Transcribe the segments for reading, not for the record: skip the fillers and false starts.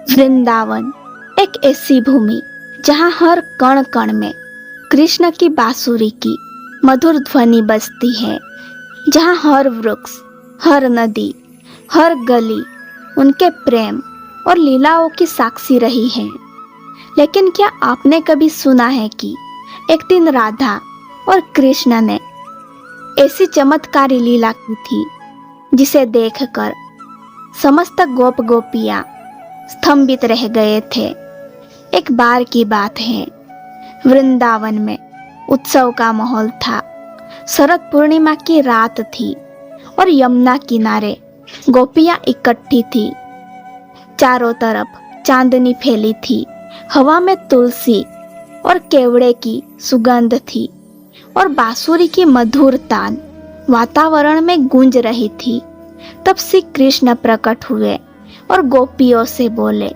वृंदावन एक ऐसी भूमि जहाँ हर कण कण में कृष्ण की बांसुरी की मधुर ध्वनि बजती है, जहाँ हर वृक्ष, हर नदी, हर गली उनके प्रेम और लीलाओं की साक्षी रही है। लेकिन क्या आपने कभी सुना है कि एक दिन राधा और कृष्ण ने ऐसी चमत्कारी लीला की थी जिसे देखकर समस्त गोप गोपियां स्तंभित रह गए थे। एक बार की बात है, वृंदावन में उत्सव का माहौल था। शरद पूर्णिमा की रात थी और यमुना किनारे गोपियां इकट्ठी थी। चारों तरफ चांदनी फैली थी, हवा में तुलसी और केवड़े की सुगंध थी और बांसुरी की मधुर तान वातावरण में गूंज रही थी। तब श्री कृष्ण प्रकट हुए और गोपियों से बोले,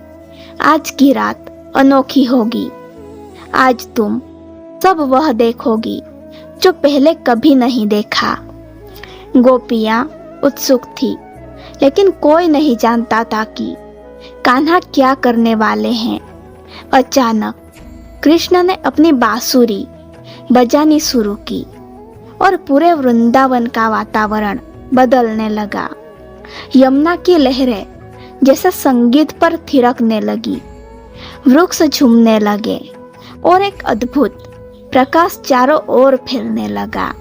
आज की रात अनोखी होगी। आज तुम सब वह देखोगी जो पहले कभी नहीं देखा। गोपियां उत्सुक थी, लेकिन कोई नहीं जानता था कि कान्हा क्या करने वाले हैं। अचानक कृष्ण ने अपनी बांसुरी बजानी शुरू की और पूरे वृंदावन का वातावरण बदलने लगा। यमुना की लहरें जैसे संगीत पर थिरकने लगी, वृक्ष झूमने लगे और एक अद्भुत प्रकाश चारों ओर फैलने लगा।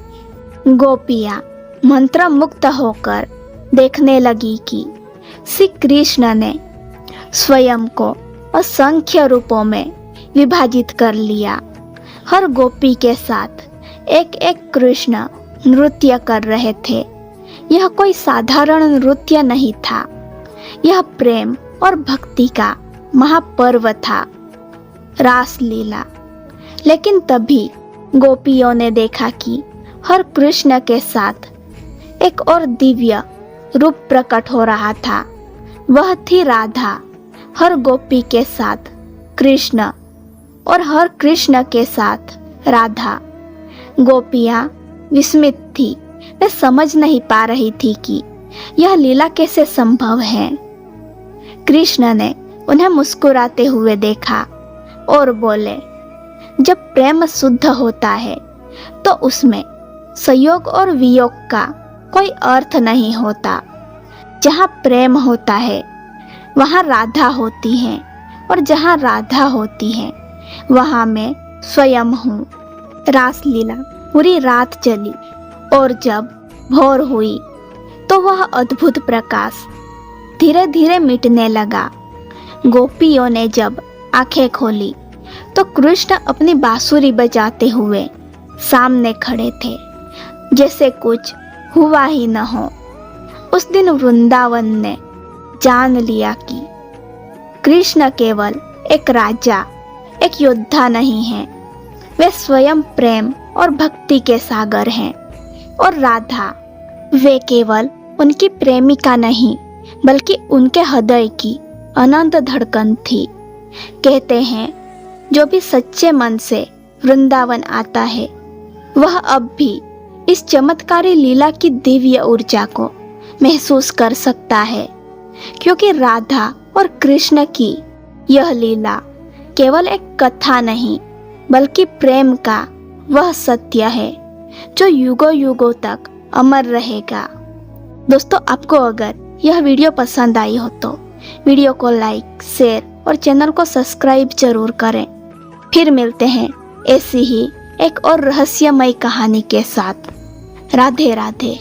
गोपियां मंत्रमुग्ध होकर देखने लगी कि श्री कृष्ण ने स्वयं को असंख्य रूपों में विभाजित कर लिया। हर गोपी के साथ एक एक कृष्ण नृत्य कर रहे थे। यह कोई साधारण नृत्य नहीं था, यह प्रेम और भक्ति का महापर्व था, रासलीला। लेकिन तभी गोपियों ने देखा कि हर कृष्ण के साथ एक और दिव्य रूप प्रकट हो रहा था। वह थी राधा। हर गोपी के साथ कृष्ण और हर कृष्ण के साथ राधा। गोपियां विस्मित थी, वे समझ नहीं पा रही थी कि यह लीला कैसे संभव है। कृष्ण ने उन्हें मुस्कुराते हुए देखा और बोले, जब प्रेम शुद्ध होता है तो उसमें संयोग और वियोग का कोई अर्थ नहीं होता। जहाँ प्रेम होता है वहाँ राधा होती है और जहाँ राधा होती है वहाँ मैं स्वयं हूँ। रासलीला पूरी रात चली और जब भोर हुई तो वह अद्भुत प्रकाश धीरे धीरे मिटने लगा। गोपियों ने जब आंखें खोली तो कृष्ण अपनी बांसुरी बजाते हुए सामने खड़े थे, जैसे कुछ हुआ ही न हो। उस दिन वृंदावन ने जान लिया कि कृष्ण केवल एक राजा, एक योद्धा नहीं है, वे स्वयं प्रेम और भक्ति के सागर हैं। और राधा, वे केवल उनकी प्रेमिका नहीं बल्कि उनके हृदय की अनंत धड़कन थी। कहते हैं, जो भी सच्चे मन से वृंदावन आता है वह अब भी इस चमत्कारी लीला की दिव्य ऊर्जा को महसूस कर सकता है, क्योंकि राधा और कृष्ण की यह लीला केवल एक कथा नहीं बल्कि प्रेम का वह सत्य है जो युगों युगों तक अमर रहेगा। दोस्तों, आपको अगर यह वीडियो पसंद आई हो तो वीडियो को लाइक, शेयर और चैनल को सब्सक्राइब जरूर करें। फिर मिलते हैं ऐसी ही एक और रहस्यमय कहानी के साथ। राधे राधे।